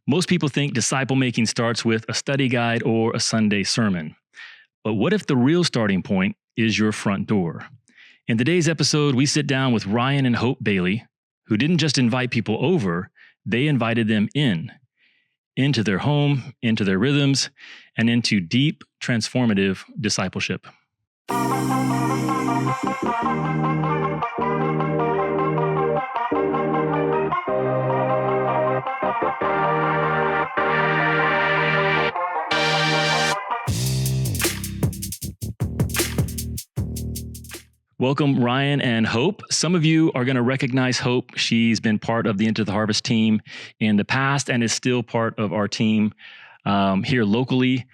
Most people think disciple making starts with a study guide or a Sunday sermon. But what if the real starting point is your front door? In today's episode, we sit down with Ryan and Hope Bailey, who didn't just invite people over, they invited them into their home, into their rhythms, and into deep, transformative discipleship. Welcome, Ryan and Hope. Some of you are going to recognize Hope. She's been part of the Into the Harvest team in the past and is still part of our team here locally.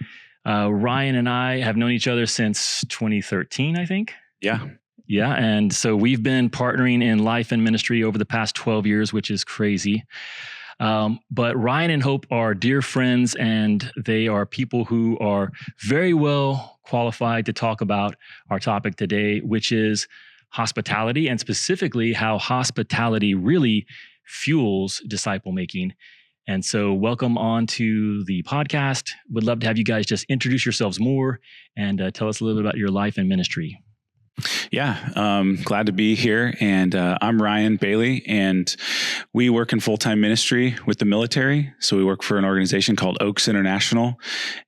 Ryan and I have known each other since 2013, I think. Yeah. Yeah. And so we've been partnering in life and ministry over the past 12 years, which is crazy. But Ryan and Hope are dear friends, and they are people who are very well qualified to talk about our topic today, which is hospitality, and specifically how hospitality really fuels disciple making. And so welcome on to the podcast. Would love to have you guys just introduce yourselves more and tell us a little bit about your life and ministry. Yeah, glad to be here. And I'm Ryan Bailey, and we work in full-time ministry with the military. So we work for an organization called Oaks International,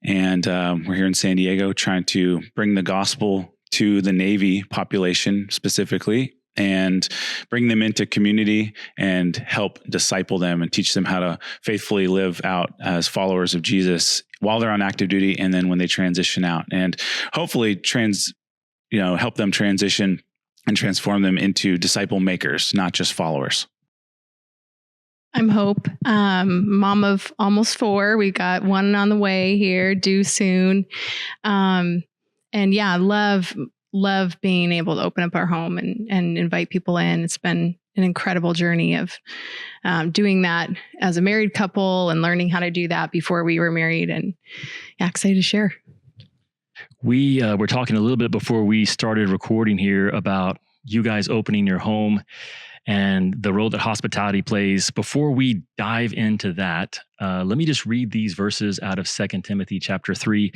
and we're here in San Diego trying to bring the gospel to the Navy population specifically, and bring them into community and help disciple them and teach them how to faithfully live out as followers of Jesus while they're on active duty and then when they transition out, and hopefully help them transition and transform them into disciple makers, not just followers. I'm Hope, mom of almost 4. We've got one on the way here, due soon. And yeah, love being able to open up our home and invite people in. It's been an incredible journey of doing that as a married couple and learning how to do that before we were married. And yeah, excited to share. We were talking a little bit before we started recording here about you guys opening your home and the role that hospitality plays. Before we dive into that, let me just read these verses out of 2 Timothy chapter 3.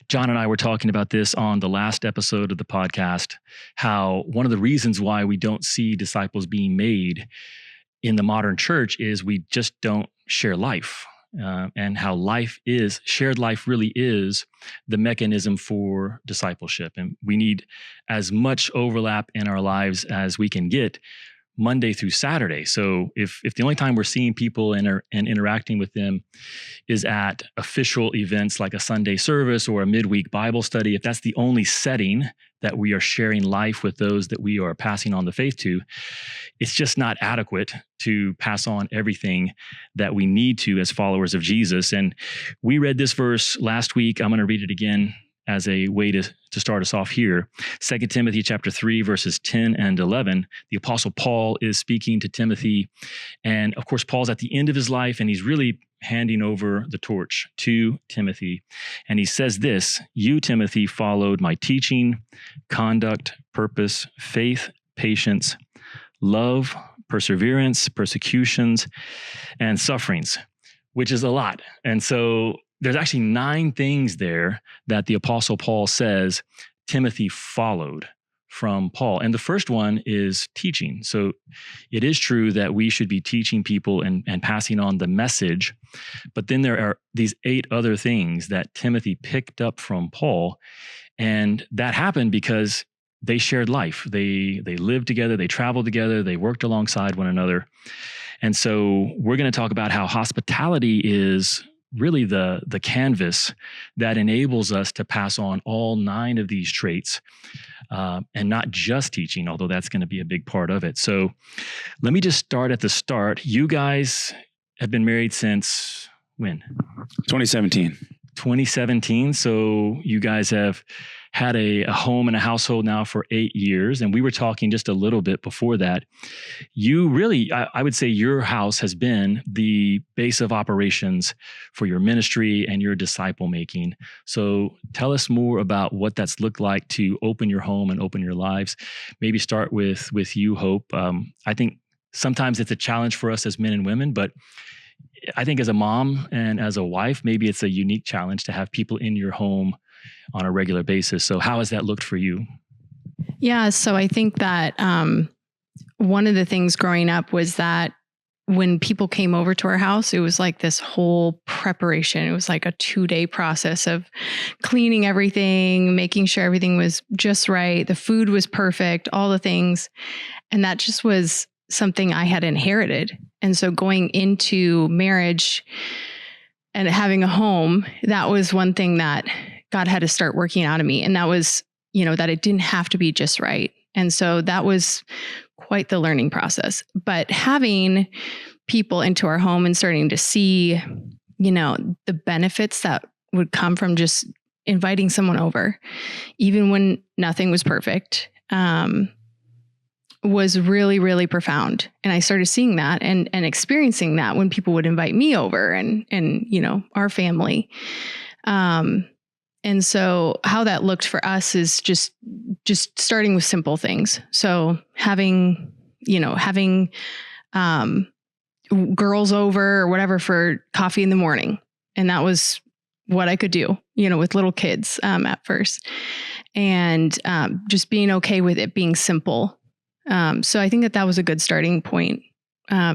John and I were talking about this on the last episode of the podcast, how one of the reasons why we don't see disciples being made in the modern church is we just don't share life. And how shared life really is the mechanism for discipleship. And we need as much overlap in our lives as we can get Monday through Saturday. So if the only time we're seeing people and interacting with them is at official events like a Sunday service or a midweek Bible study, if that's the only setting that we are sharing life with those that we are passing on the faith to, it's just not adequate to pass on everything that we need to as followers of Jesus. And we read this verse last week. I'm going to read it again as a way to start us off here. 2 Timothy chapter 3, verses 10 and 11. The Apostle Paul is speaking to Timothy. And of course, Paul's at the end of his life, and he's really handing over the torch to Timothy. And he says this: "You, Timothy, followed my teaching, conduct, purpose, faith, patience, love, perseverance, persecutions, and sufferings," which is a lot. And so there's actually 9 things there that the Apostle Paul says Timothy followed from Paul. And the first one is teaching. So it is true that we should be teaching people and passing on the message. But then there are these 8 other things that Timothy picked up from Paul. And that happened because they shared life. They lived together, they traveled together, they worked alongside one another. And so we're going to talk about how hospitality is really the canvas that enables us to pass on all 9 of these traits, and not just teaching, although that's going to be a big part of it. So let me just start at the start. You guys have been married since when? 2017. 2017. So you guys have had a home and a household now for 8 years. And we were talking just a little bit before that. You really, I would say your house has been the base of operations for your ministry and your disciple making. So tell us more about what that's looked like to open your home and open your lives. Maybe start with you, Hope. I think sometimes it's a challenge for us as men and women, but I think as a mom and as a wife, maybe it's a unique challenge to have people in your home on a regular basis. So how has that looked for you? Yeah. So I think that one of the things growing up was that when people came over to our house, it was like this whole preparation. It was like a 2-day process of cleaning everything, making sure everything was just right. The food was perfect, all the things. And that just was something I had inherited. And so going into marriage and having a home, that was one thing that God had to start working out of me. And that was, that it didn't have to be just right. And so that was quite the learning process. But having people into our home and starting to see, the benefits that would come from just inviting someone over, even when nothing was perfect, was really, really profound. And I started seeing that and experiencing that when people would invite me over and our family. And so how that looked for us is just starting with simple things. So having girls over or whatever for coffee in the morning. And that was what I could do, with little kids at first. And just being okay with it being simple. So I think that was a good starting point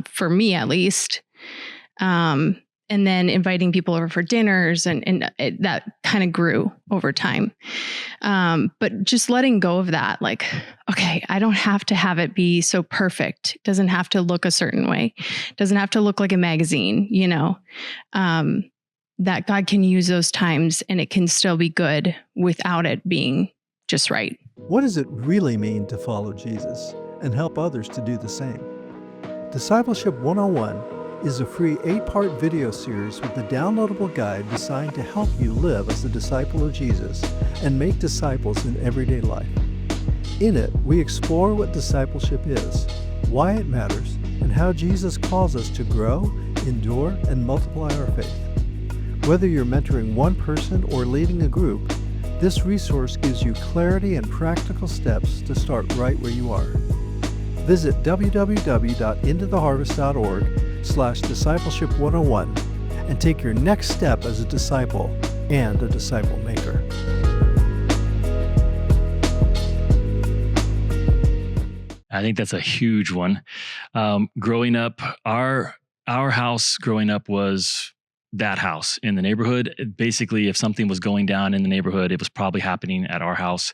for me, at least. And then inviting people over for dinners and that kind of grew over time. But just letting go of that, like, okay, I don't have to have it be so perfect. It doesn't have to look a certain way. It doesn't have to look like a magazine, that God can use those times and it can still be good without it being just right. What does it really mean to follow Jesus and help others to do the same? Discipleship 101 is a free 8-part video series with a downloadable guide designed to help you live as a disciple of Jesus and make disciples in everyday life. In it, we explore what discipleship is, why it matters, and how Jesus calls us to grow, endure, and multiply our faith. Whether you're mentoring one person or leading a group, this resource gives you clarity and practical steps to start right where you are. Visit www.intotheharvest.org/discipleship 101 and take your next step as a disciple and a disciple maker. I think that's a huge one. Growing up, our house growing up was that house in the neighborhood. Basically, if something was going down in the neighborhood, it was probably happening at our house.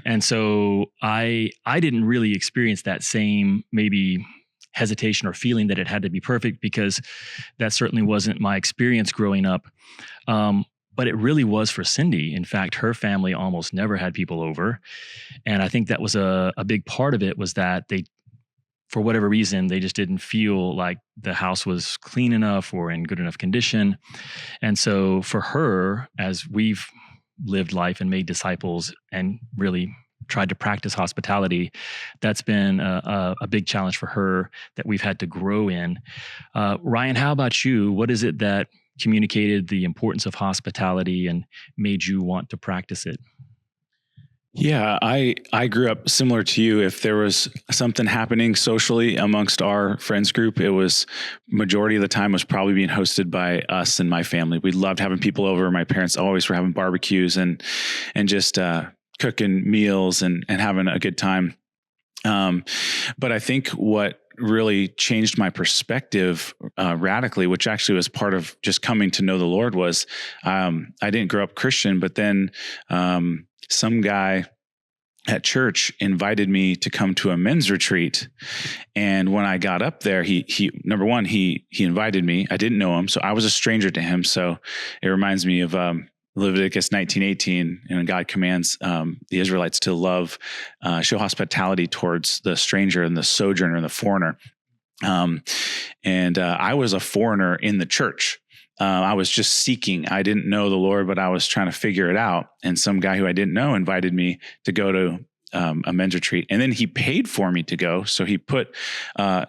And so I didn't really experience that same maybe hesitation or feeling that it had to be perfect, because that certainly wasn't my experience growing up. But it really was for Cindy. In fact, her family almost never had people over. And I think that was a big part of it, was that they, for whatever reason, they just didn't feel like the house was clean enough or in good enough condition. And so for her, as we've lived life and made disciples and really tried to practice hospitality, that's been a big challenge for her that we've had to grow in. Ryan, how about you? What is it that communicated the importance of hospitality and made you want to practice it? Yeah, I grew up similar to you. If there was something happening socially amongst our friends group, it was majority of the time was probably being hosted by us and my family. We loved having people over. My parents always were having barbecues and just cooking meals and having a good time. But I think what really changed my perspective radically, which actually was part of just coming to know the Lord, was I didn't grow up Christian, but then some guy at church invited me to come to a men's retreat. And when I got up there, he number one, he invited me. I didn't know him, so I was a stranger to him. So it reminds me of Leviticus 19:18, and God commands the Israelites to love, show hospitality towards the stranger and the sojourner and the foreigner. And I was a foreigner in the church. I was just seeking. I didn't know the Lord, but I was trying to figure it out. And some guy who I didn't know invited me to go to a men's retreat. And then he paid for me to go. So he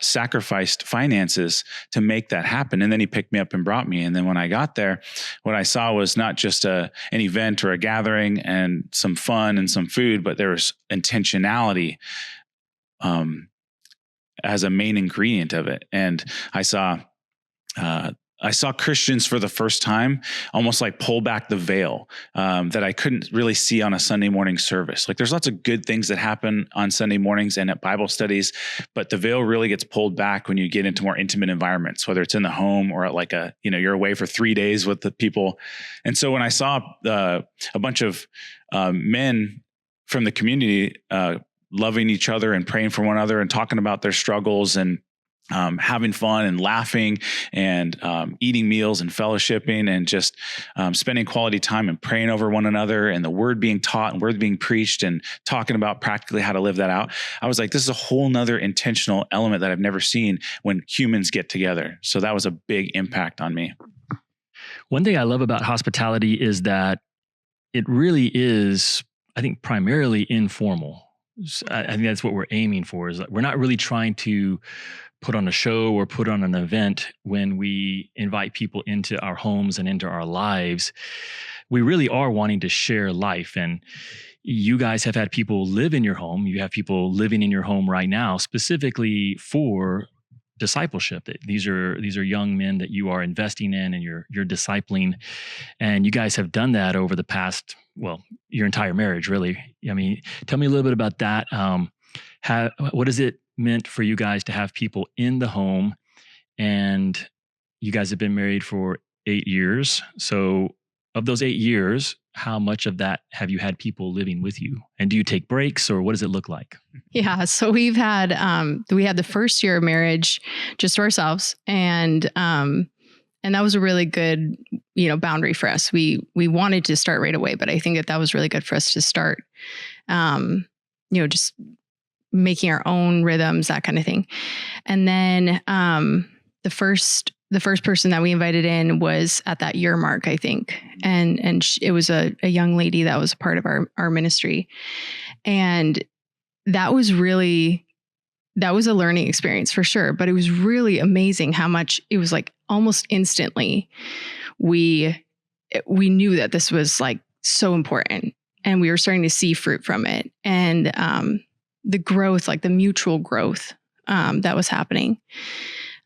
sacrificed finances to make that happen. And then he picked me up and brought me. And then when I got there, what I saw was not just an event or a gathering and some fun and some food, but there was intentionality as a main ingredient of it. And I saw I saw Christians for the first time almost like pull back the veil that I couldn't really see on a Sunday morning service. Like there's lots of good things that happen on Sunday mornings and at Bible studies, but the veil really gets pulled back when you get into more intimate environments, whether it's in the home or at like you're away for 3 days with the people. And so when I saw a bunch of men from the community loving each other and praying for one another and talking about their struggles and having fun and laughing and eating meals and fellowshipping and just spending quality time and praying over one another and the word being taught and word being preached and talking about practically how to live that out. I was like, this is a whole nother intentional element that I've never seen when humans get together. So that was a big impact on me. One thing I love about hospitality is that it really is, I think, primarily informal. I think that's what we're aiming for, is that we're not really trying to put on a show or put on an event when we invite people into our homes and into our lives. We really are wanting to share life. And you guys have had people live in your home. You have people living in your home right now, specifically for discipleship. These are young men that you are investing in and you're discipling. And you guys have done that over the past, your entire marriage, really. I mean, tell me a little bit about that. What has it meant for you guys to have people in the home? And you guys have been married for 8 years. So of those 8 years, how much of that have you had people living with you? And do you take breaks, or what does it look like? Yeah. So we had the first year of marriage just to ourselves. And that was a really good, boundary for us. We wanted to start right away, but I think that was really good for us to start, just making our own rhythms, that kind of thing. And then the first person that we invited in was at that year mark, I think. And it was a young lady that was a part of our ministry. And that was a learning experience for sure. But it was really amazing how much it was like almost instantly we knew that this was like so important, and we were starting to see fruit from it. And the growth, like the mutual growth that was happening.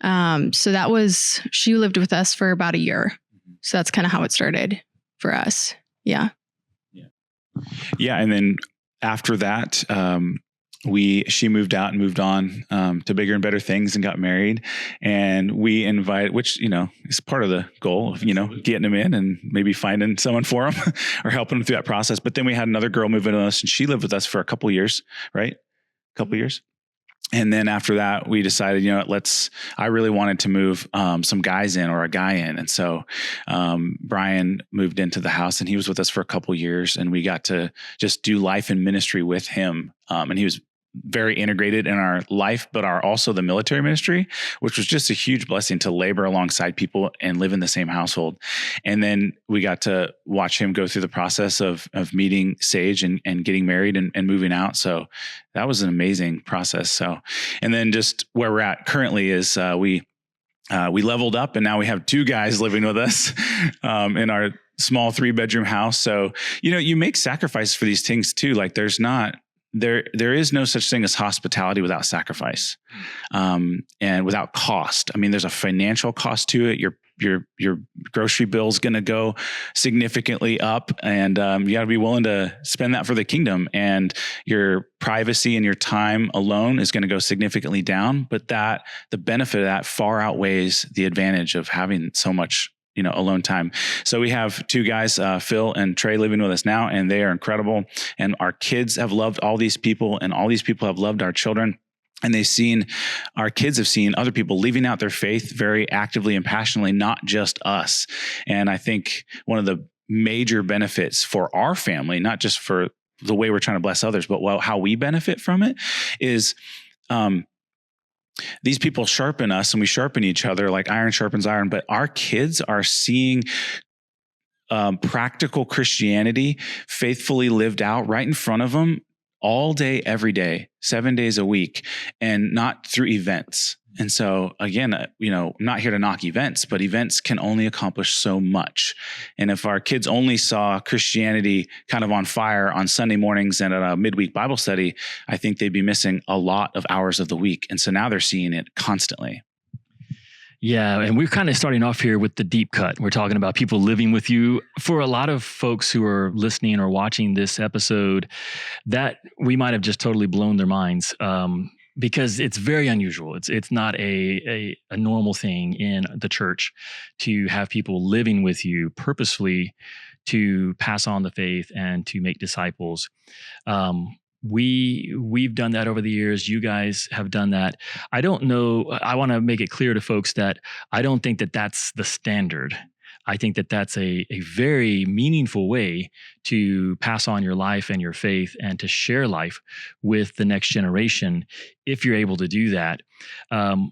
So she lived with us for about a year. So that's kind of how it started for us. Yeah. Yeah. And then after that, she moved out and moved on to bigger and better things and got married. And we invited, which, is part of the goal of, getting them in and maybe finding someone for them or helping them through that process. But then we had another girl move in with us, and she lived with us for a couple of years, right? Couple years. And then after that, we decided, I really wanted to move some guys in, or a guy in. And so Brian moved into the house, and he was with us for a couple of years, and we got to just do life and ministry with him. And he was very integrated in our life, but also the military ministry, which was just a huge blessing to labor alongside people and live in the same household. And then we got to watch him go through the process of meeting Sage and getting married and moving out. So that was an amazing process. So, and then just where we're at currently is we leveled up, and now we have 2 guys living with us in our small 3-bedroom house. So, you make sacrifices for these things too. Like there is no such thing as hospitality without sacrifice, and without cost. I mean, there's a financial cost to it. Your grocery bill is going to go significantly up, and you got to be willing to spend that for the kingdom. And your privacy and your time alone is going to go significantly down. But the benefit of that far outweighs the advantage of having so much alone time. So we have 2 guys, Phil and Trey, living with us now, and they are incredible. And our kids have loved all these people, and all these people have loved our children. And our kids have seen other people living out their faith very actively and passionately, not just us. And I think one of the major benefits for our family, not just for the way we're trying to bless others, but how we benefit from it, is these people sharpen us, and we sharpen each other like iron sharpens iron. But our kids are seeing practical Christianity faithfully lived out right in front of them all day, every day, 7 days a week, and not through events. And so again, I'm not here to knock events, but events can only accomplish so much. And if our kids only saw Christianity kind of on fire on Sunday mornings and at a midweek Bible study, I think they'd be missing a lot of hours of the week. And so now they're seeing it constantly. Yeah, and we're kind of starting off here with the deep cut. We're talking about people living with you. For a lot of folks who are listening or watching this episode, that we might have just totally blown their minds, because it's very unusual. It's not a normal thing in the church to have people living with you purposefully to pass on the faith and to make disciples. We've done that over the years. You guys have done that. I don't know. I want to make it clear to folks that I don't think that that's the standard. I think that that's a very meaningful way to pass on your life and your faith and to share life with the next generation if you're able to do that.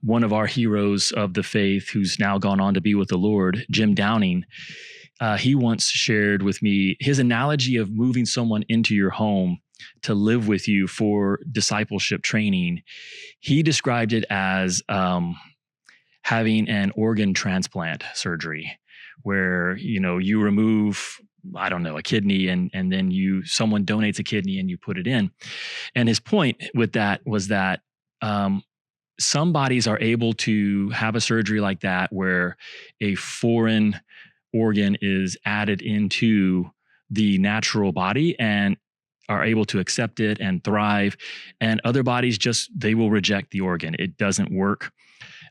One of our heroes of the faith, who's now gone on to be with the Lord, Jim Downing, he once shared with me his analogy of moving someone into your home to live with you for discipleship training. He described it as having an organ transplant surgery, where you remove, I don't know, a kidney, and then someone donates a kidney and you put it in. And his point with that was that some bodies are able to have a surgery like that, where a foreign organ is added into the natural body and are able to accept it and thrive. And other bodies they will reject the organ. It doesn't work.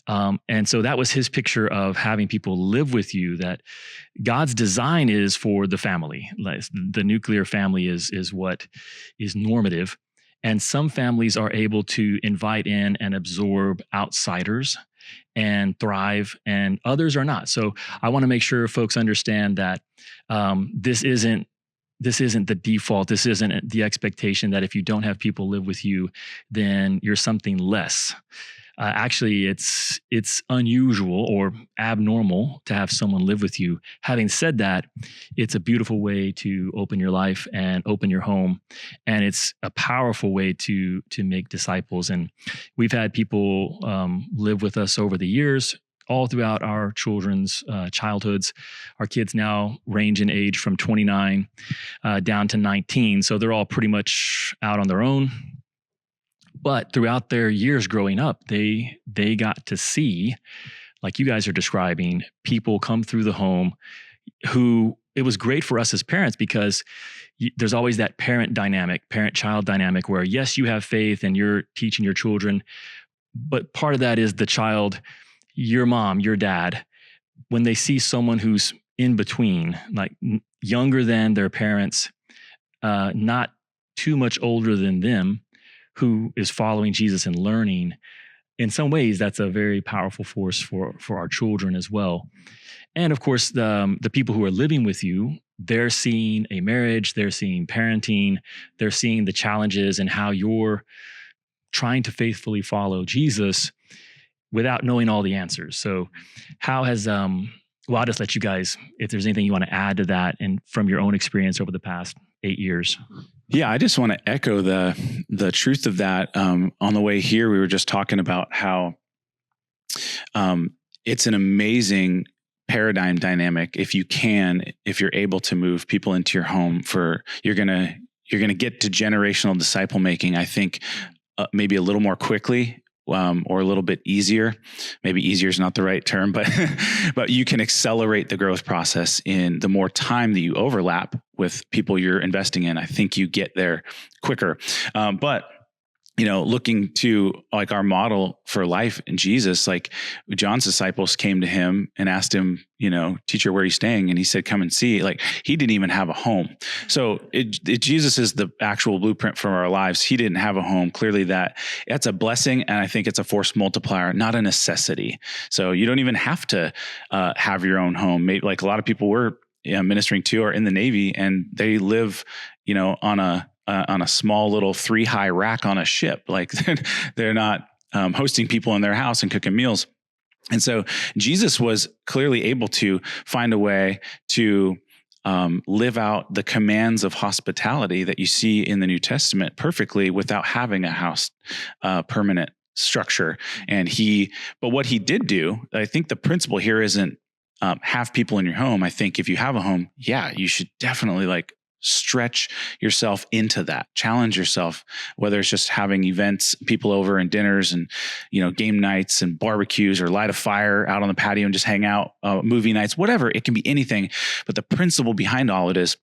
And so that was his picture of having people live with you, that God's design is for the family. The nuclear family is what is normative. And some families are able to invite in and absorb outsiders and thrive, and others are not. So I want to make sure folks understand that this isn't the default. This isn't the expectation that if you don't have people live with you, then you're something less. Actually, it's unusual or abnormal to have someone live with you. Having said that, it's a beautiful way to open your life and open your home, and it's a powerful way to make disciples. And we've had people live with us over the years, all throughout our children's childhoods. Our kids now range in age from 29 down to 19, so they're all pretty much out on their own. But throughout their years growing up, they got to see, like you guys are describing, people come through the home who, it was great for us as parents, because there's always that parent-child dynamic where, yes, you have faith and you're teaching your children, but part of that is the child, your mom, your dad, when they see someone who's in between, like younger than their parents, not too much older than them, who is following Jesus and learning, in some ways, that's a very powerful force for our children as well. And of course, the people who are living with you, they're seeing a marriage, they're seeing parenting, they're seeing the challenges and how you're trying to faithfully follow Jesus without knowing all the answers. So how has, well, I'll just let you guys, if there's anything you want to add to that and from your own experience over the past 8 years. Yeah, I just want to echo the truth of that. On the way here, we were just talking about how it's an amazing paradigm dynamic if you're able to move people into your home. You're gonna get to generational disciple making, I think, maybe a little more quickly. Or a little bit easier. Maybe easier is not the right term, but you can accelerate the growth process in the more time that you overlap with people you're investing in. I think you get there quicker. But looking to like our model for life in Jesus, like John's disciples came to him and asked him, teacher, where are you staying? And he said, come and see. Like, he didn't even have a home. So Jesus is the actual blueprint for our lives. He didn't have a home. Clearly that's a blessing. And I think it's a force multiplier, not a necessity. So you don't even have to have your own home. Maybe like a lot of people we're ministering to are in the Navy, and they live, on a small little 3-high rack on a ship. Like they're not hosting people in their house and cooking meals. And so Jesus was clearly able to find a way to live out the commands of hospitality that you see in the New Testament perfectly without having a house permanent structure. But what he did do, I think the principle here isn't have people in your home. I think if you have a home, yeah, you should definitely stretch yourself into that, challenge yourself, whether it's just having events, people over and dinners and, game nights and barbecues, or light a fire out on the patio and just hang out, movie nights, whatever. It can be anything. But the principle behind all it is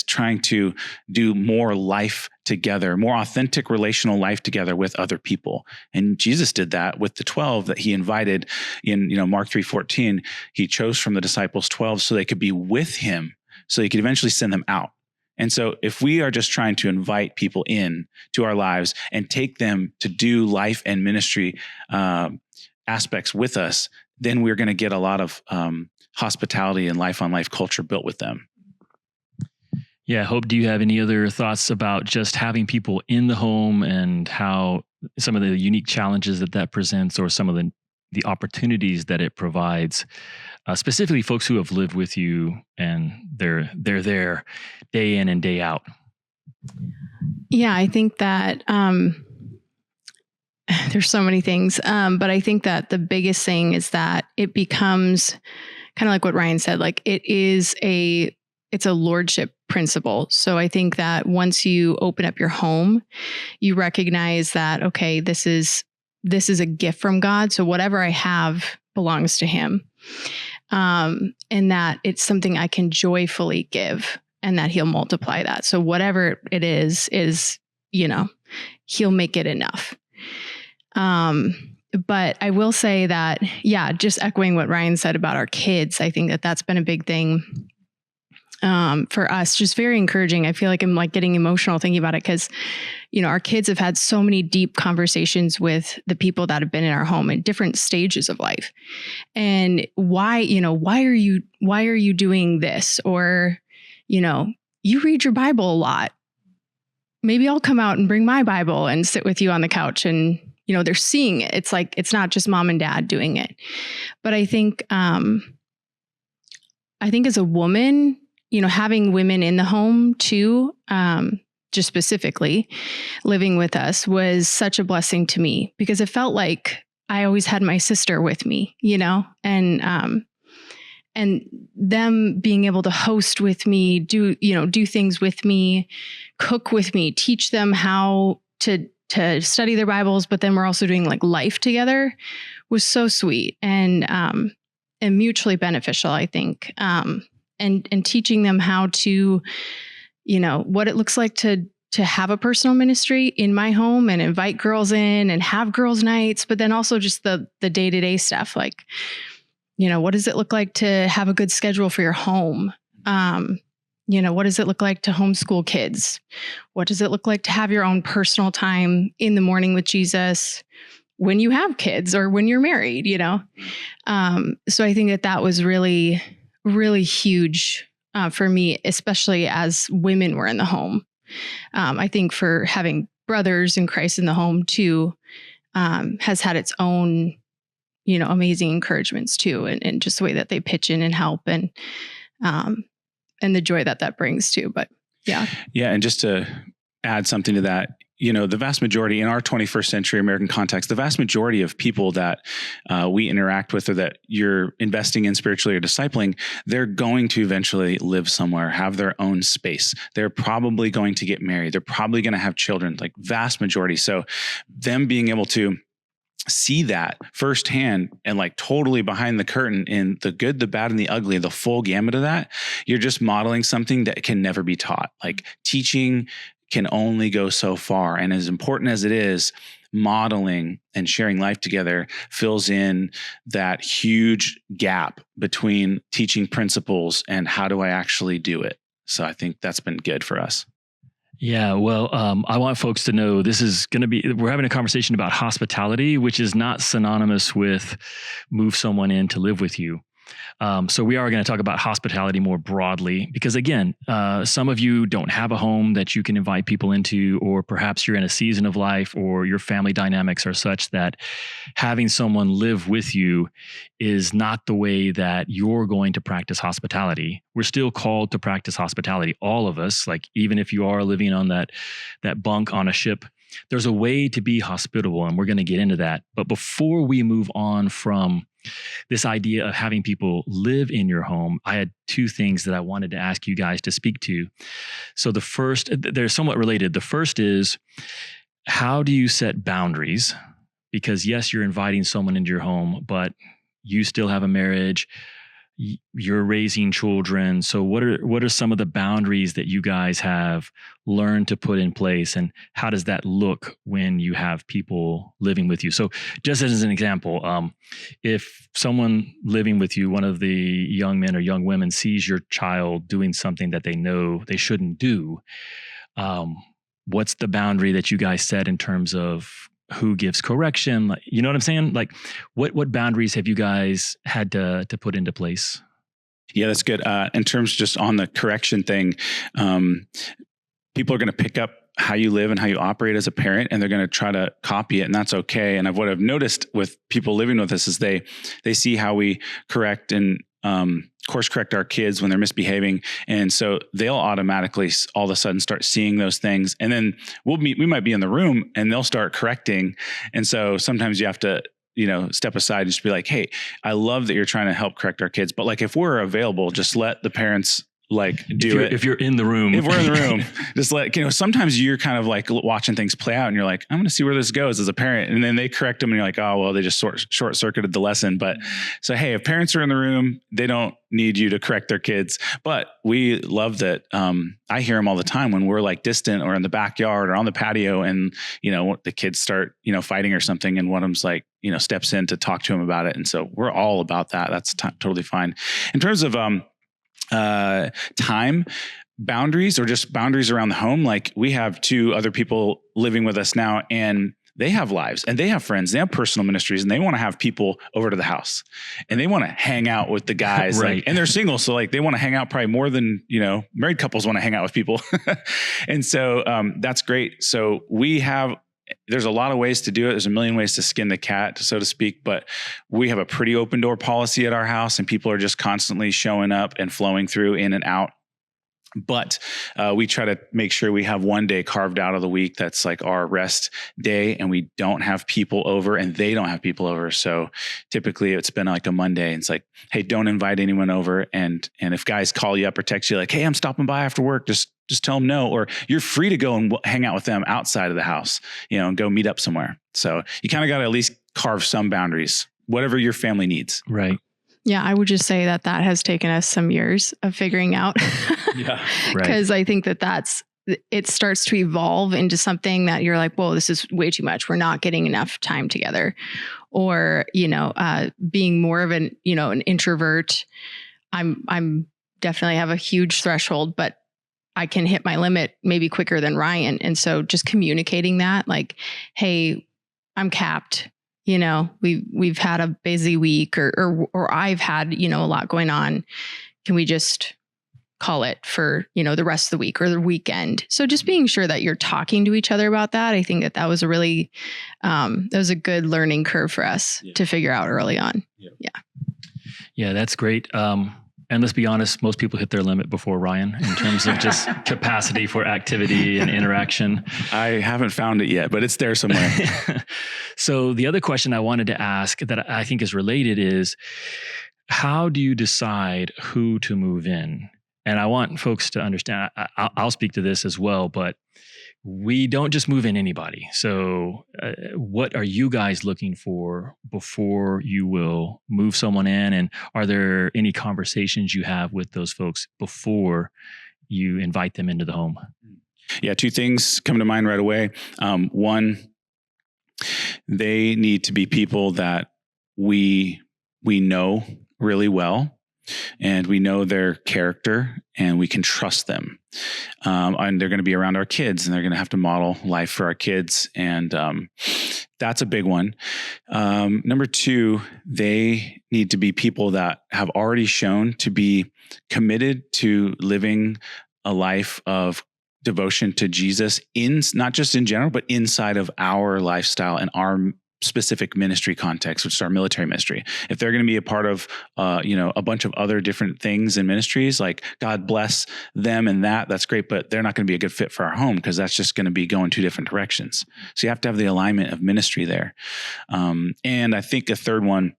trying to do more life together, more authentic relational life together with other people. And Jesus did that with the 12 that he invited in, Mark 3:14. He chose from the disciples 12 so they could be with him, so he could eventually send them out. And so if we are just trying to invite people in to our lives and take them to do life and ministry aspects with us, then we're going to get a lot of hospitality and life on life culture built with them. Yeah. Hope, do you have any other thoughts about just having people in the home and how some of the unique challenges that presents, or some of the opportunities that it provides, specifically folks who have lived with you and they're there day in and day out? Yeah, I think that there's so many things, but I think that the biggest thing is that it becomes kind of like what Ryan said, like it's a lordship principle. So I think that once you open up your home, you recognize that, okay, this is a gift from God. So whatever I have belongs to him. And that it's something I can joyfully give, and that he'll multiply that. So whatever it is, he'll make it enough. But I will say that, just echoing what Ryan said about our kids, I think that that's been a big thing for us, just very encouraging. I feel like I'm like getting emotional thinking about it, because, our kids have had so many deep conversations with the people that have been in our home in different stages of life. And why are you doing this? Or, you read your Bible a lot. Maybe I'll come out and bring my Bible and sit with you on the couch, and, they're seeing it. It's like, it's not just mom and dad doing it. But I think as a woman, having women in the home too, just specifically living with us, was such a blessing to me, because it felt like I always had my sister with me, and them being able to host with me, do things with me, cook with me, teach them how to study their Bibles, but then we're also doing like life together, was so sweet and mutually beneficial, I think. And teaching them how to, what it looks like to have a personal ministry in my home and invite girls in and have girls' nights, but then also just the day-to-day stuff. Like, what does it look like to have a good schedule for your home? What does it look like to homeschool kids? What does it look like to have your own personal time in the morning with Jesus when you have kids or when you're married, So I think that was really, really huge for me, especially as women were in the home. I think for having brothers in Christ in the home too, has had its own, amazing encouragements too. And just the way that they pitch in and help, and the joy that brings too. But yeah. Yeah. And just to add something to that, the vast majority in our 21st century American context, the vast majority of people that we interact with, or that you're investing in spiritually or discipling, they're going to eventually live somewhere, have their own space. They're probably going to get married. They're probably going to have children, like vast majority. So them being able to see that firsthand and like totally behind the curtain in the good, the bad, and the ugly, the full gamut of that, you're just modeling something that can never be taught. Like teaching can only go so far. And as important as it is, modeling and sharing life together fills in that huge gap between teaching principles and how do I actually do it. So I think that's been good for us. Yeah, well, I want folks to know this is going to be, we're having a conversation about hospitality, which is not synonymous with move someone in to live with you. So we are going to talk about hospitality more broadly, because again, some of you don't have a home that you can invite people into, or perhaps you're in a season of life or your family dynamics are such that having someone live with you is not the way that you're going to practice hospitality. We're still called to practice hospitality, all of us, like even if you are living on that bunk on a ship there's a way to be hospitable, and we're going to get into that. But before we move on from this idea of having people live in your home, I had two things that I wanted to ask you guys to speak to. So the first, they're somewhat related. The first is, how do you set boundaries? Because yes, you're inviting someone into your home, but you still have a marriage. You're raising children. So what are some of the boundaries that you guys have learned to put in place, and how does that look when you have people living with you? So just as an example, if someone living with you, one of the young men or young women, sees your child doing something that they know they shouldn't do, what's the boundary that you guys set in terms of who gives correction? Like, you know what I'm saying? Like, what boundaries have you guys had to put into place? Yeah, that's good. In terms just on the correction thing, people are going to pick up how you live and how you operate as a parent, and they're going to try to copy it, and that's okay. And what I've noticed with people living with us is they see how we correct and course correct our kids when they're misbehaving. And so they'll automatically all of a sudden start seeing those things. And then we might be in the room and they'll start correcting. And so sometimes you have to, step aside and just be like, hey, I love that you're trying to help correct our kids, but like, if we're available, just let the parents do it. If you're in the room, if we're in the room, just sometimes you're kind of like watching things play out and you're like, I'm going to see where this goes as a parent. And then they correct them and you're like, oh, well, they just short circuited the lesson. But so, hey, if parents are in the room, they don't need you to correct their kids. But we love that. I hear them all the time when we're like distant or in the backyard or on the patio, and, the kids start, fighting or something. And one of them's like, steps in to talk to him about it. And so we're all about that. That's totally fine. In terms of, time boundaries, or just boundaries around the home. Like, we have two other people living with us now, and they have lives and they have friends, they have personal ministries, and they want to have people over to the house and they want to hang out with the guys. Right. And they're single. So they want to hang out probably more than, married couples want to hang out with people. And so, that's great. So there's a lot of ways to do it. There's a million ways to skin the cat, so to speak, but we have a pretty open door policy at our house, and people are just constantly showing up and flowing through, in and out. But we try to make sure we have one day carved out of the week that's like our rest day, and we don't have people over and they don't have people over. So typically it's been like a Monday, and it's like, hey, don't invite anyone over. And if guys call you up or text you like, hey, I'm stopping by after work, just tell them no, or you're free to go and hang out with them outside of the house, and go meet up somewhere. So you kind of got to at least carve some boundaries, whatever your family needs. Right. Yeah, I would just say that has taken us some years of figuring out. Yeah, right. Because I think it starts to evolve into something that you're like, whoa, this is way too much. We're not getting enough time together. Or, being more of an introvert. I'm definitely have a huge threshold, but I can hit my limit maybe quicker than Ryan. And so just communicating that, like, hey, I'm capped. We've had a busy week, or I've had, a lot going on. Can we just call it for, the rest of the week or the weekend? So just being sure that you're talking to each other about that. I think that was a really, that was a good learning curve for us to figure out early on. Yeah, that's great. And let's be honest, most people hit their limit before Ryan in terms of just capacity for activity and interaction. I haven't found it yet, but it's there somewhere. So the other question I wanted to ask that I think is related is, how do you decide who to move in? And I want folks to understand, I'll speak to this as well, but we don't just move in anybody. So what are you guys looking for before you will move someone in? And are there any conversations you have with those folks before you invite them into the home? Yeah, two things come to mind right away. One, they need to be people that we know really well, and we know their character, and we can trust them. And they're going to be around our kids, and they're going to have to model life for our kids. And that's a big one. Number two, they need to be people that have already shown to be committed to living a life of devotion to Jesus, not just in general, but inside of our lifestyle and our specific ministry context, which is our military ministry. If they're going to be a part of, a bunch of other different things in ministries, like God bless them and that's great, but they're not going to be a good fit for our home because that's just going to be going two different directions. So you have to have the alignment of ministry there. And I think a third one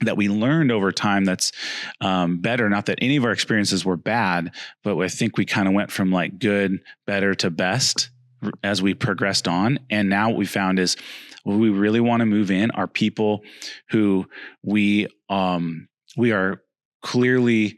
that we learned over time that's better, not that any of our experiences were bad, but I think we kind of went from like good, better to best as we progressed on. And now what we found is what we really want to move in are people who we are clearly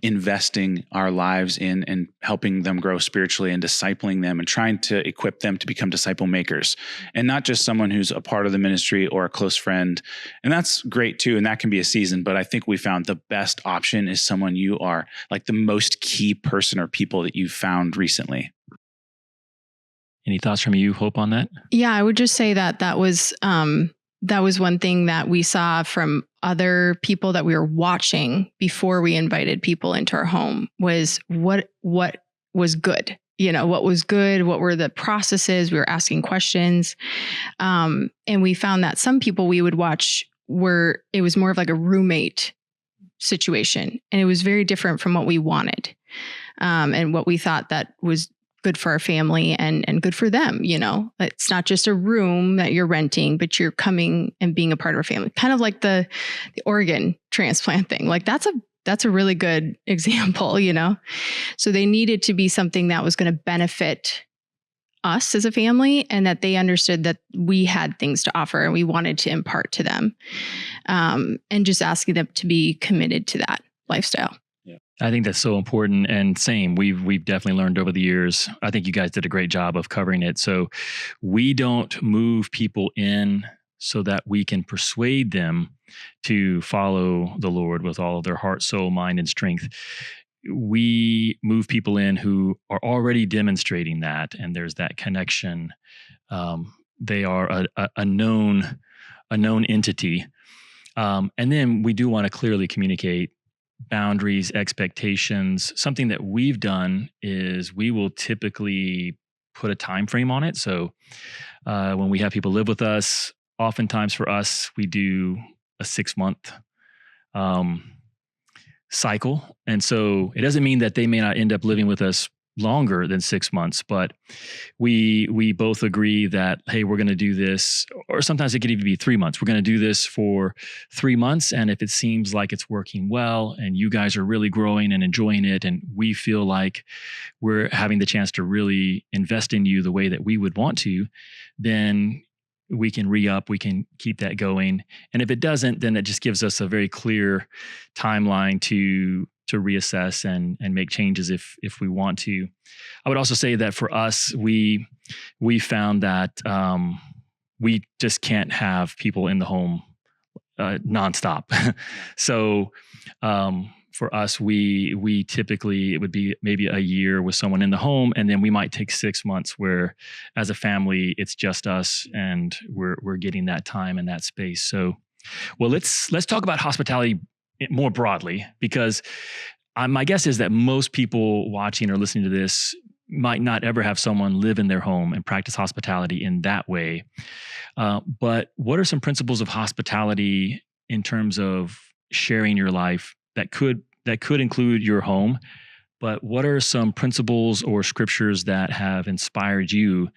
investing our lives in and helping them grow spiritually and discipling them and trying to equip them to become disciple makers, and not just someone who's a part of the ministry or a close friend. And that's great too. And that can be a season, but I think we found the best option is someone you are like the most key person or people that you've found recently. Any thoughts from you, Hope, on that? Yeah, I would just say that was one thing that we saw from other people that we were watching before we invited people into our home was what was good. What was good? What were the processes? We were asking questions. And we found that some people we would watch it was more of like a roommate situation. And it was very different from what we wanted. And what we thought that was good for our family and good for them. It's not just a room that you're renting, but you're coming and being a part of our family. Kind of like the organ transplant thing. Like that's a really good example, So they needed to be something that was going to benefit us as a family, and that they understood that we had things to offer and we wanted to impart to them. And just asking them to be committed to that lifestyle. I think that's so important, and same. We've definitely learned over the years. I think you guys did a great job of covering it. So we don't move people in so that we can persuade them to follow the Lord with all of their heart, soul, mind, and strength. We move people in who are already demonstrating that, and there's that connection. They are a known entity, and then we do want to clearly communicate boundaries, expectations. Something that we've done is we will typically put a time frame on it. So when we have people live with us, oftentimes for us, we do a 6-month cycle. And so it doesn't mean that they may not end up living with us longer than 6 months, but we both agree that, hey, we're going to do this, or sometimes it could even be 3 months. We're going to do this for 3 months. And if it seems like it's working well and you guys are really growing and enjoying it, and we feel like we're having the chance to really invest in you the way that we would want to, then we can re-up, we can keep that going. And if it doesn't, then it just gives us a very clear timeline to reassess and make changes if we want to. I would also say that for us, we found that we just can't have people in the home nonstop. So for us, we typically, it would be maybe a year with someone in the home, and then we might take 6 months where as a family, it's just us and we're getting that time and that space. So, well, let's talk about hospitality more broadly, because my guess is that most people watching or listening to this might not ever have someone live in their home and practice hospitality in that way. But what are some principles of hospitality in terms of sharing your life that could include your home? But what are some principles or scriptures that have inspired you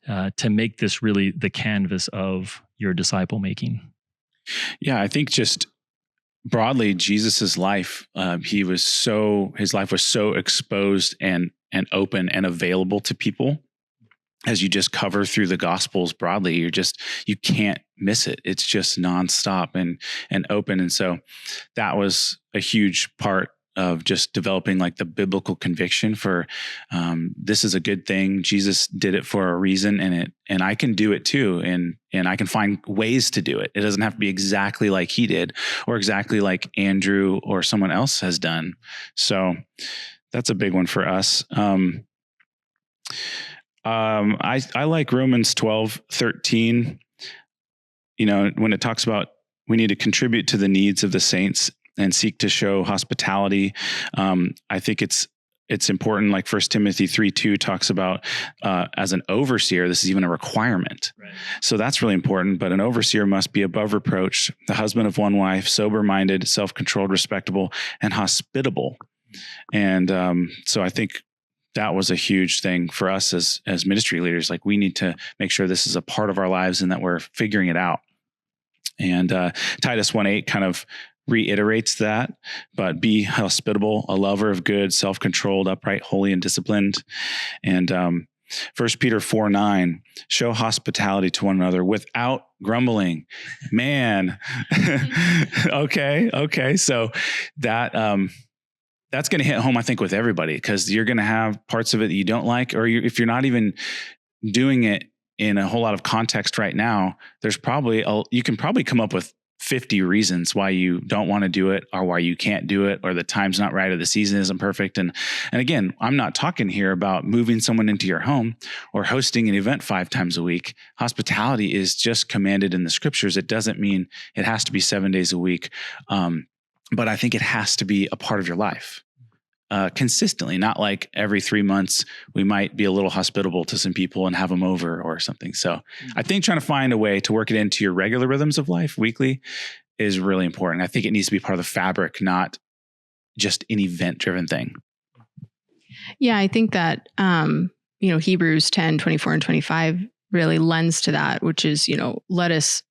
to make this really the canvas of your disciple making? Yeah, I think just broadly, Jesus's life, his life was so exposed and open and available to people. As you just cover through the Gospels broadly, you can't miss it. It's just nonstop and open. And so that was a huge part of just developing like the biblical conviction for this is a good thing. Jesus did it for a reason, and I can do it too. And I can find ways to do it. It doesn't have to be exactly like he did or exactly like Andrew or someone else has done. So that's a big one for us. I like Romans 12:13, when it talks about we need to contribute to the needs of the saints and seek to show hospitality. I think it's it's important. Like 1 Timothy 3:2 talks about as an overseer, this is even a requirement. Right. So that's really important. But an overseer must be above reproach, the husband of one wife, sober-minded, self-controlled, respectable, and hospitable. And so I think that was a huge thing for us as ministry leaders. Like, we need to make sure this is a part of our lives and that we're figuring it out. And Titus 1:8 kind of reiterates that, but be hospitable, a lover of good, self-controlled, upright, holy, and disciplined. And 1 Peter 4:9, show hospitality to one another without grumbling. Man. Okay. So that, that's going to hit home, I think, with everybody, because you're going to have parts of it that you don't like, or if you're not even doing it in a whole lot of context right now, there's probably, you can probably come up with 50 reasons why you don't want to do it, or why you can't do it, or the time's not right, or the season isn't perfect. And again, I'm not talking here about moving someone into your home or hosting an event 5 times a week. Hospitality is just commanded in the scriptures. It doesn't mean it has to be 7 days a week. But I think it has to be a part of your life consistently, not like every 3 months we might be a little hospitable to some people and have them over or something. So I think trying to find a way to work it into your regular rhythms of life weekly is really important. I think it needs to be part of the fabric, not just an event-driven thing. Yeah, I think that, Hebrews 10:24 and 25 really lends to that, which is, let us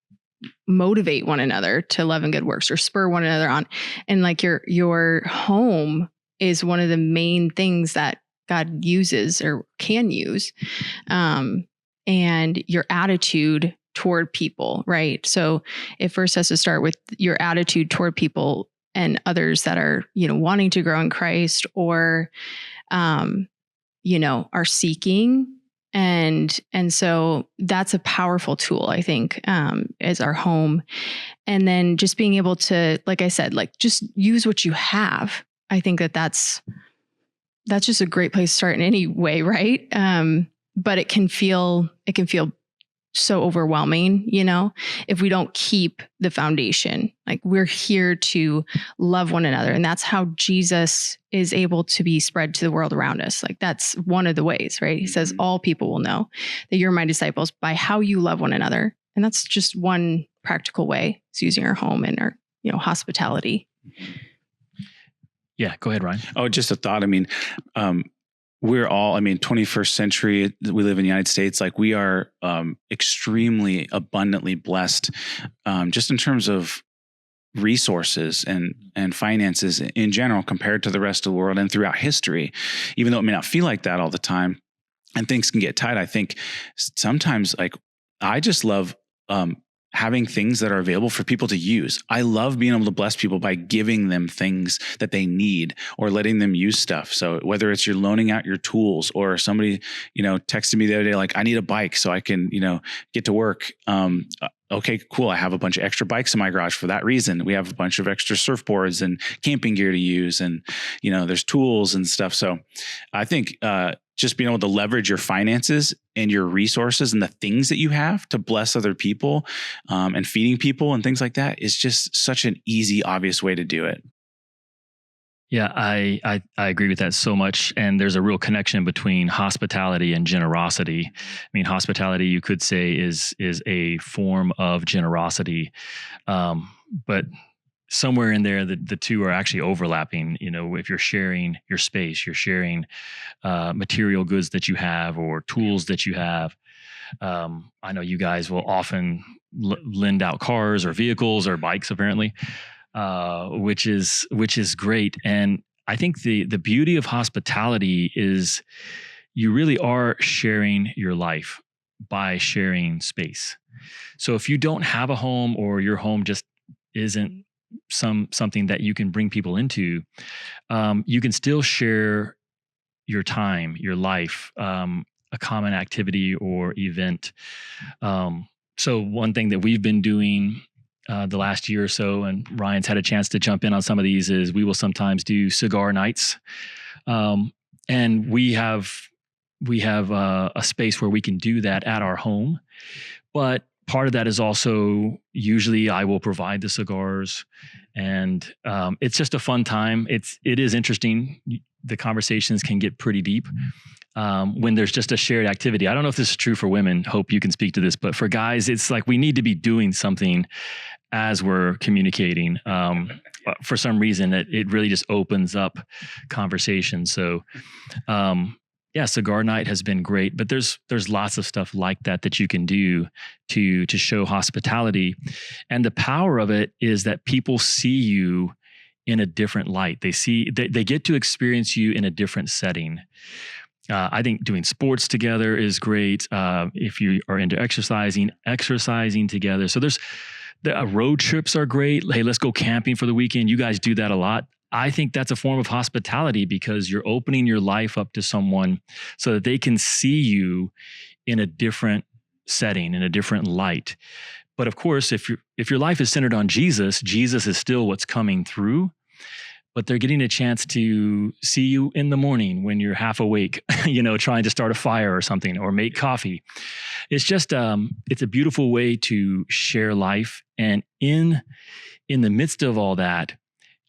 motivate one another to love and good works, or spur one another on. And like your home is one of the main things that God uses or can use. And your attitude toward people, right? So it first has to start with your attitude toward people and others that are, wanting to grow in Christ, or, are seeking. And so that's a powerful tool, I think, as our home. And then just being able to, like I said, like just use what you have. I think that's just a great place to start in any way, right? But it can feel so overwhelming, if we don't keep the foundation. Like, we're here to love one another, and that's how Jesus is able to be spread to the world around us. Like, that's one of the ways, right? He says, all people will know that you're my disciples by how you love one another. And that's just one practical way. It's using our home and our, hospitality. Yeah, go ahead, Ryan. Oh, just a thought. I mean, we're all, 21st century, we live in the United States. Like, we are extremely abundantly blessed, just in terms of resources and finances in general, compared to the rest of the world and throughout history, even though it may not feel like that all the time and things can get tight. I think sometimes, like, I just love having things that are available for people to use. I love being able to bless people by giving them things that they need, or letting them use stuff. So whether it's you're loaning out your tools, or somebody, texted me the other day, like, I need a bike so I can, get to work. Okay, cool. I have a bunch of extra bikes in my garage for that reason. We have a bunch of extra surfboards and camping gear to use, and, there's tools and stuff. So I think, just being able to leverage your finances and your resources and the things that you have to bless other people, and feeding people and things like that is just such an easy, obvious way to do it. Yeah, I agree with that so much. And there's a real connection between hospitality and generosity. Hospitality, you could say, is a form of generosity. But somewhere in there, the two are actually overlapping. If you're sharing your space, you're sharing material goods that you have, or tools that you have. I know you guys will often lend out cars or vehicles or bikes, apparently, which is great. And I think the beauty of hospitality is you really are sharing your life by sharing space. So if you don't have a home, or your home just isn't something that you can bring people into, you can still share your time, your life, a common activity or event. So one thing that we've been doing the last year or so, and Ryan's had a chance to jump in on some of these, is we will sometimes do cigar nights. And we have a space where we can do that at our home. But part of that is also usually I will provide the cigars, and it's just a fun time. It is interesting. The conversations can get pretty deep when there's just a shared activity. I don't know if this is true for women. Hope you can speak to this, but for guys, it's like we need to be doing something as we're communicating. For some reason, it really just opens up conversation. So, yeah, cigar night has been great, but there's lots of stuff like that you can do to show hospitality, and the power of it is that people see you in a different light. They get to experience you in a different setting. I think doing sports together is great. If you are into exercising together. So the road trips are great. Hey, let's go camping for the weekend. You guys do that a lot. I think that's a form of hospitality because you're opening your life up to someone so that they can see you in a different setting, in a different light. But of course, if your life is centered on Jesus, Jesus is still what's coming through. But they're getting a chance to see you in the morning when you're half awake, trying to start a fire or something or make coffee. It's just, it's a beautiful way to share life. And in the midst of all that,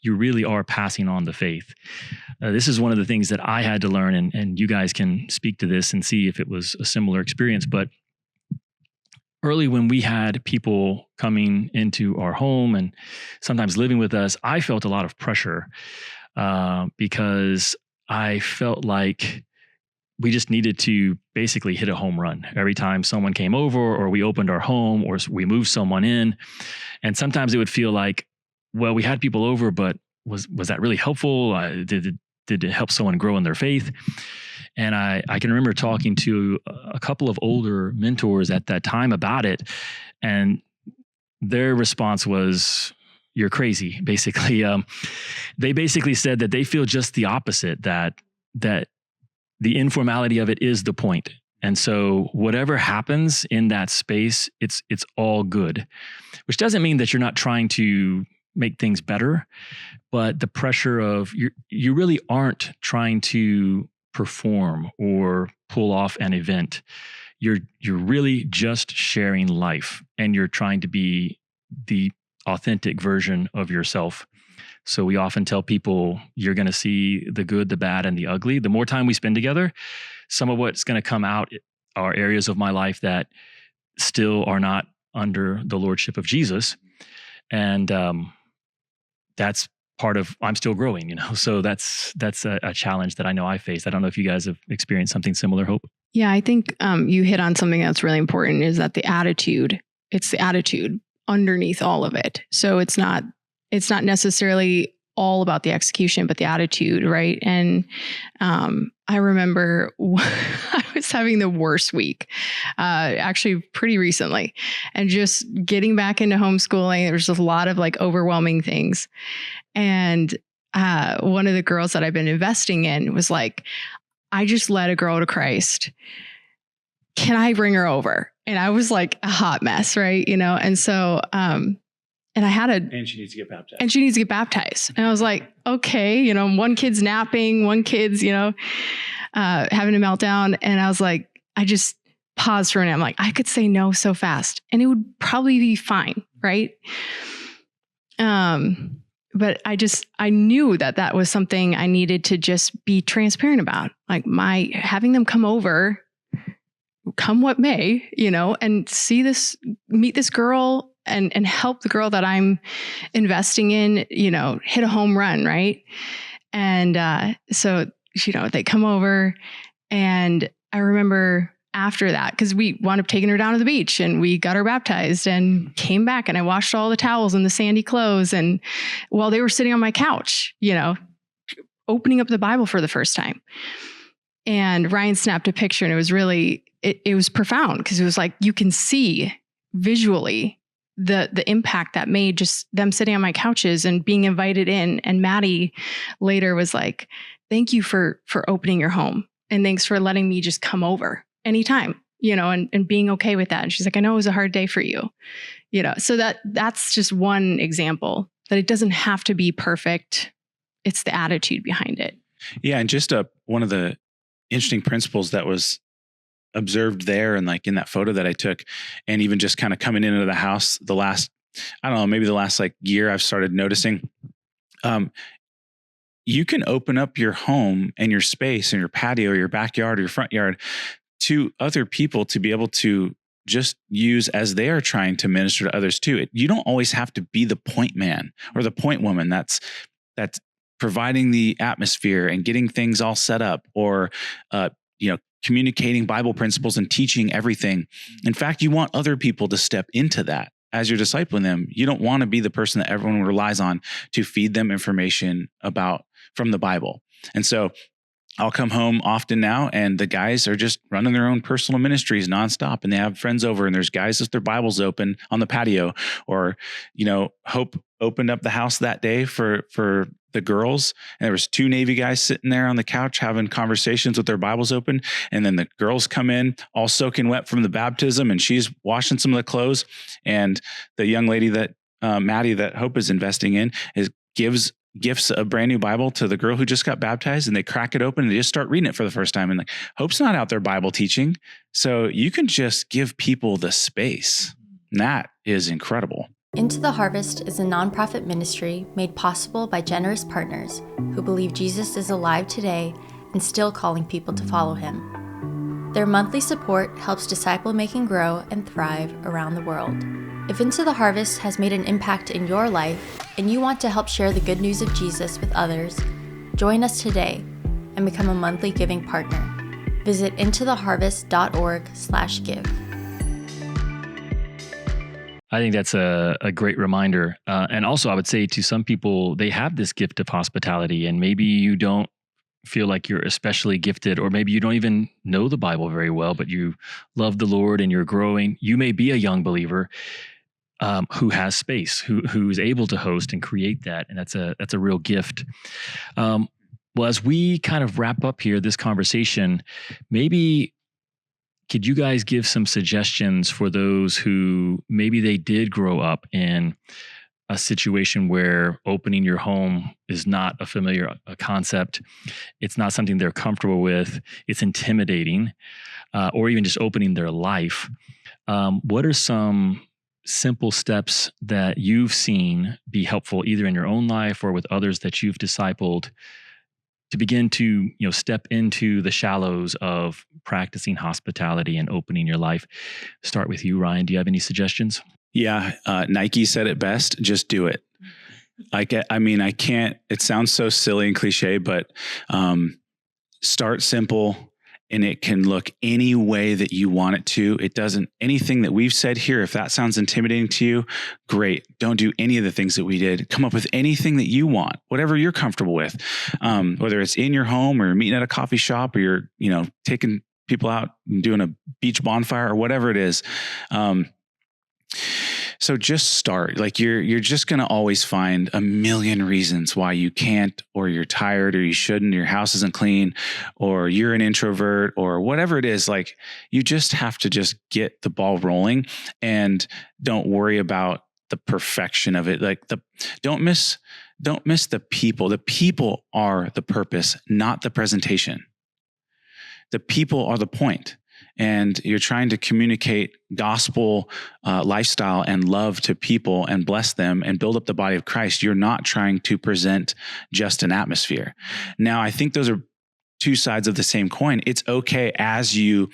you really are passing on the faith. This is one of the things that I had to learn, and you guys can speak to this and see if it was a similar experience. But early when we had people coming into our home and sometimes living with us, I felt a lot of pressure because I felt like we just needed to basically hit a home run every time someone came over or we opened our home or we moved someone in. And sometimes it would feel like, well, we had people over, but was that really helpful? Did it help someone grow in their faith? And I can remember talking to a couple of older mentors at that time about it. And their response was, you're crazy, basically. They basically said that they feel just the opposite, that the informality of it is the point. And so whatever happens in that space, it's all good, which doesn't mean that you're not trying to make things better, but the pressure of you really aren't trying to perform or pull off an event. You're really just sharing life, and you're trying to be the authentic version of yourself. So we often tell people you're going to see the good, the bad, and the ugly. The more time we spend together, some of what's going to come out are areas of my life that still are not under the lordship of Jesus. And that's part of, I'm still growing, so that's a challenge that I know I faced. I don't know if you guys have experienced something similar, Hope. Yeah, I think you hit on something that's really important, is that it's the attitude underneath all of it. So it's not necessarily all about the execution, but the attitude, right? And I remember I was having the worst week, actually pretty recently, and just getting back into homeschooling. There was just a lot of overwhelming things. And one of the girls that I've been investing in was like, I just led a girl to Christ. Can I bring her over? And I was like a hot mess, right? And so, and I had and she needs to get baptized. And I was like, okay, one kid's napping, one kid's, having a meltdown. And I was like, I just paused for a minute. I'm like, I could say no so fast and it would probably be fine. Right. But I knew that was something I needed to just be transparent about. Like having them come over, come what may, and meet this girl and help the girl that I'm investing in, hit a home run. Right. And, so, they come over, and I remember after that, because we wound up taking her down to the beach and we got her baptized and came back, and I washed all the towels and the sandy clothes. And while they were sitting on my couch, opening up the Bible for the first time, and Ryan snapped a picture, and it was really, it was profound, because it was like, you can see visually the impact that made just them sitting on my couches and being invited in. And Maddie later was like, thank you for opening your home, and thanks for letting me just come over anytime, and being okay with that. And she's like, I know it was a hard day for you, so that's just one example that it doesn't have to be perfect. It's the attitude behind it. Yeah. And just one of the interesting principles that was observed there, and like in that photo that I took, and even just kind of coming into the house the last, I don't know, maybe the last like year, I've started noticing, you can open up your home and your space and your patio or your backyard or your front yard to other people to be able to just use as they are trying to minister to others too. You don't always have to be the point man or the point woman that's providing the atmosphere and getting things all set up, or communicating Bible principles and teaching everything. In fact, you want other people to step into that as you're discipling them. You don't want to be the person that everyone relies on to feed them information from the Bible. And so I'll come home often now, and the guys are just running their own personal ministries nonstop, and they have friends over, and there's guys with their Bibles open on the patio, or, Hope opened up the house that day for the girls, and there was 2 Navy guys sitting there on the couch having conversations with their Bibles open. And then the girls come in all soaking wet from the baptism, and she's washing some of the clothes. And the young lady that Maddie, that Hope is investing in, gifts a brand new Bible to the girl who just got baptized, and they crack it open and they just start reading it for the first time. And like, Hope's not out there Bible teaching. So you can just give people the space. And that is incredible. Into the Harvest is a nonprofit ministry made possible by generous partners who believe Jesus is alive today and still calling people to follow him. Their monthly support helps disciple making grow and thrive around the world. If Into the Harvest has made an impact in your life and you want to help share the good news of Jesus with others, join us today and become a monthly giving partner. Visit intotheharvest.org/give. I think that's a great reminder. And also, I would say to some people, they have this gift of hospitality, and maybe you don't feel like you're especially gifted, or maybe you don't even know the Bible very well, but you love the Lord and you're growing. You may be a young believer who has space, who's able to host and create that. And that's a real gift. Well, as we kind of wrap up here, this conversation, maybe could you guys give some suggestions for those who maybe they did grow up in a situation where opening your home is not a familiar concept? It's not something they're comfortable with. It's intimidating, or even just opening their life. What are some simple steps that you've seen be helpful either in your own life or with others that you've discipled to begin to, step into the shallows of practicing hospitality and opening your life? Start with you, Ryan. Do you have any suggestions? Yeah. Nike said it best. Just do it. I can't, it sounds so silly and cliche, but start simple, and it can look any way that you want it to. It doesn't, anything that we've said here, if that sounds intimidating to you, great. Don't do any of the things that we did. Come up with anything that you want, whatever you're comfortable with, whether it's in your home or meeting at a coffee shop, or you're, taking people out and doing a beach bonfire or whatever it is. So just start. Like you're just going to always find a million reasons why you can't, or you're tired, or you shouldn't, your house isn't clean, or you're an introvert, or whatever it is. Like you just have to just get the ball rolling, and don't worry about the perfection of it. Like don't miss the people. The people are the purpose, not the presentation. The people are the point. And you're trying to communicate gospel lifestyle and love to people and bless them and build up the body of Christ. You're not trying to present just an atmosphere. Now, I think those are two sides of the same coin. It's okay as you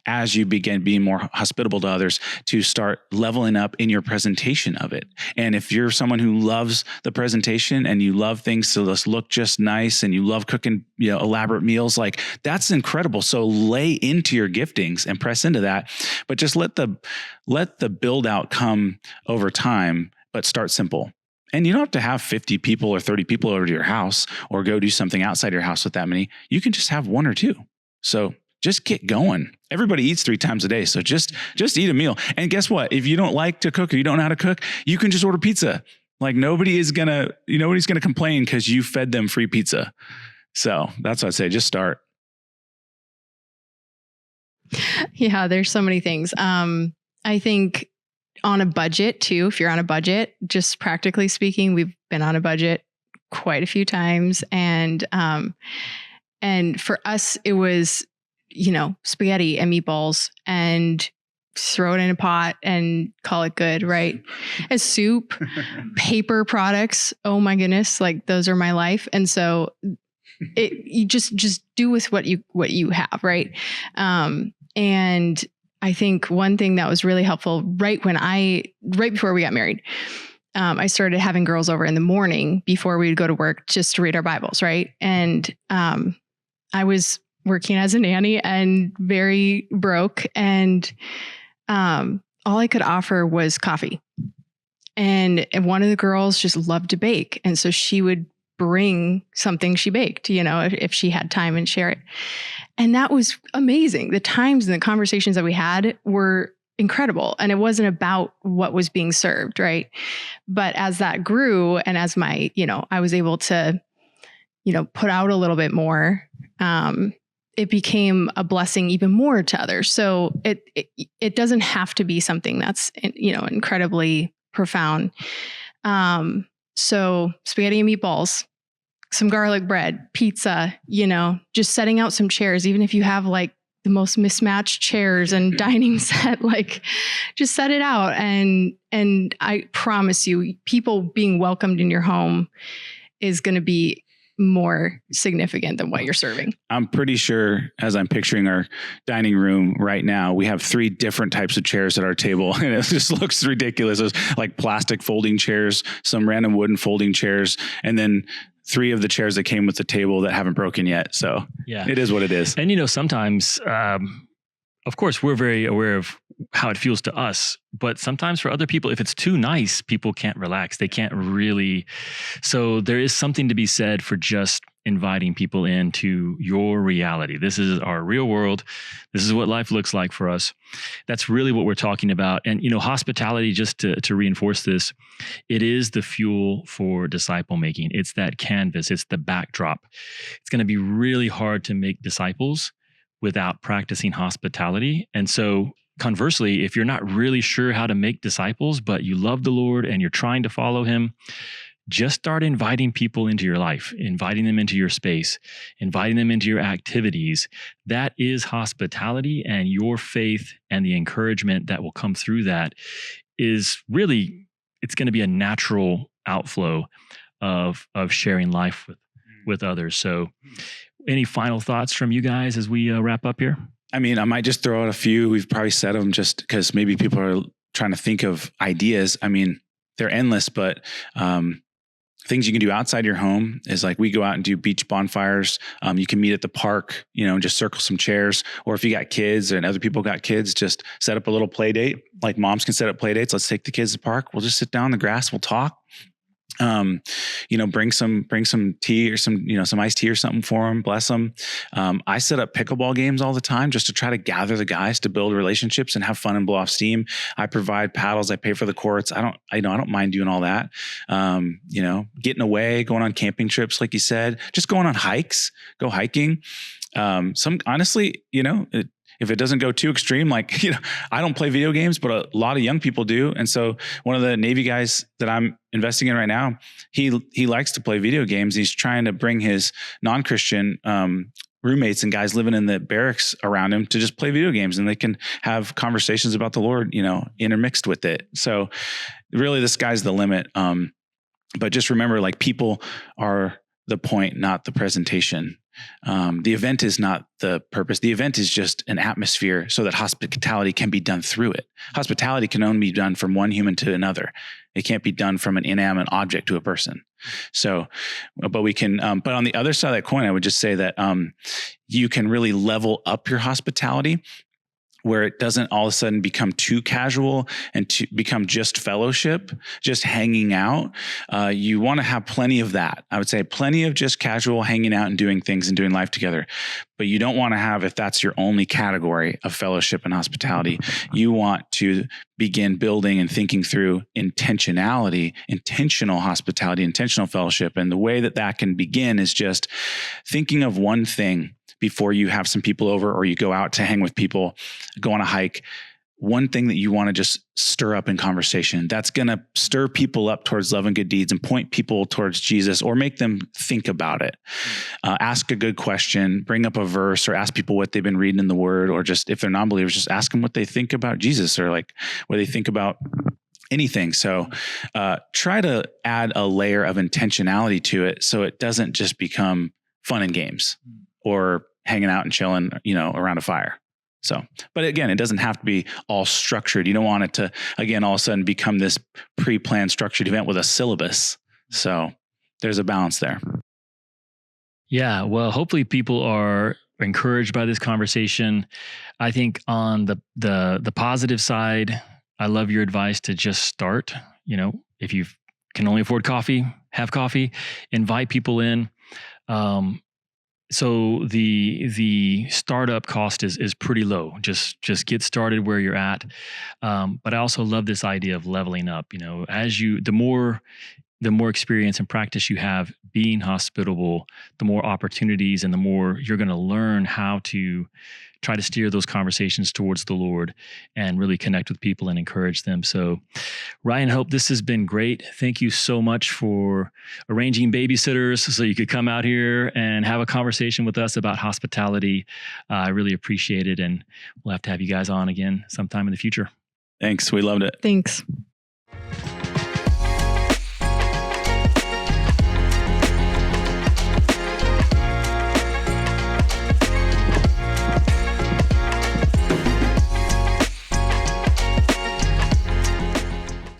begin being more hospitable to others to start leveling up in your presentation of it. And if you're someone who loves the presentation and you love things to just look just nice, and you love cooking, elaborate meals, like that's incredible. So lay into your giftings and press into that, but just let the build out come over time, but start simple. And you don't have to have 50 people or 30 people over to your house, or go do something outside your house with that many. You can just have 1 or 2. So just get going. Everybody eats 3 times a day. So just eat a meal. And guess what? If you don't like to cook, or you don't know how to cook, you can just order pizza. Like nobody's gonna complain because you fed them free pizza. So that's what I'd say. Just start. Yeah, there's so many things. I think on a budget too, if you're on a budget, just practically speaking, we've been on a budget quite a few times. And for us, it was spaghetti and meatballs and throw it in a pot and call it good, right? A soup, paper products. Oh my goodness. Like those are my life. And so you just do with what you have. Right. And I think one thing that was really helpful right before we got married, I started having girls over in the morning before we would go to work just to read our Bibles. Right. And, I was working as a nanny and very broke, and all I could offer was coffee. And one of the girls just loved to bake. And so she would bring something she baked, if she had time, and share it. And that was amazing. The times and the conversations that we had were incredible. And it wasn't about what was being served, right? But as that grew, and as I was able to, put out a little bit more, it became a blessing even more to others. So it doesn't have to be something that's, incredibly profound. So spaghetti and meatballs, some garlic bread, pizza, just setting out some chairs, even if you have like the most mismatched chairs and dining set, like just set it out. And I promise you, people being welcomed in your home is going to be more significant than what you're serving. I'm pretty sure, as I'm picturing our dining room right now, we have 3 different types of chairs at our table, and it just looks ridiculous. There's like plastic folding chairs, some random wooden folding chairs, and then 3 of the chairs that came with the table that haven't broken yet. So yeah, it is what it is. And, sometimes, of course, we're very aware of how it feels to us, but sometimes for other people, if it's too nice, people can't relax. They can't really. So there is something to be said for just inviting people into your reality. This is our real world. This is what life looks like for us. That's really what we're talking about. And, hospitality, just to reinforce this, it is the fuel for disciple making. It's that canvas. It's the backdrop. It's going to be really hard to make disciples without practicing hospitality. And so conversely, if you're not really sure how to make disciples, but you love the Lord and you're trying to follow him, just start inviting people into your life, inviting them into your space, inviting them into your activities. That is hospitality, and your faith and the encouragement that will come through that is really, it's going to be a natural outflow of sharing life with others. So any final thoughts from you guys as we wrap up here? I mean, I might just throw out a few. We've probably said them just because maybe people are trying to think of ideas. I mean, they're endless, but things you can do outside your home is like we go out and do beach bonfires. You can meet at the park, and just circle some chairs. Or if you got kids and other people got kids, just set up a little play date. Like moms can set up play dates. Let's take the kids to the park. We'll just sit down in the grass. We'll talk. Bring some tea or some iced tea or something for them. Bless them. I set up pickleball games all the time just to try to gather the guys to build relationships and have fun and blow off steam. I provide paddles. I pay for the courts. I don't mind doing all that. Getting away, going on camping trips, like you said, just going on hikes, go hiking. Honestly, if it doesn't go too extreme, like, I don't play video games, but a lot of young people do. And so one of the Navy guys that I'm investing in right now, he likes to play video games. He's trying to bring his non-Christian roommates and guys living in the barracks around him to just play video games, and they can have conversations about the Lord, intermixed with it. So really the sky's the limit. But just remember, like, people are the point, not the presentation. The event is not the purpose. The event is just an atmosphere so that hospitality can be done through it. Hospitality can only be done from one human to another. It can't be done from an inanimate object to a person. So, but we can, but on the other side of that coin, I would just say that you can really level up your hospitality where it doesn't all of a sudden become too casual and to become just fellowship, just hanging out. You want to have plenty of that. I would say plenty of just casual hanging out and doing things and doing life together. But you don't want to have, if that's your only category of fellowship and hospitality, you want to begin building and thinking through intentionality, intentional hospitality, intentional fellowship. And the way that can begin is just thinking of one thing before you have some people over or you go out to hang with people, go on a hike. one thing that you want to just stir up in conversation that's going to stir people up towards love and good deeds and point people towards Jesus or make them think about it. Ask a good question, bring up a verse, or ask people what they've been reading in the Word, or just if they're non-believers, just ask them what they think about Jesus, or like what they think about anything. So try to add a layer of intentionality to it so it doesn't just become fun and games or hanging out and chilling, around a fire. So, but again, it doesn't have to be all structured. You don't want it to, again, all of a sudden become this pre-planned structured event with a syllabus. So there's a balance there. Yeah. Well, hopefully people are encouraged by this conversation. I think on the positive side, I love your advice to just start. If you can only afford coffee, have coffee, invite people in. So the startup cost is pretty low. Just get started where you're at. But I also love this idea of leveling up. As the more experience and practice you have being hospitable, the more opportunities and the more you're going to learn how to try to steer those conversations towards the Lord and really connect with people and encourage them. So, Ryan, Hope, this has been great. Thank you so much for arranging babysitters so you could come out here and have a conversation with us about hospitality. I really appreciate it. And we'll have to have you guys on again sometime in the future. Thanks. We loved it. Thanks.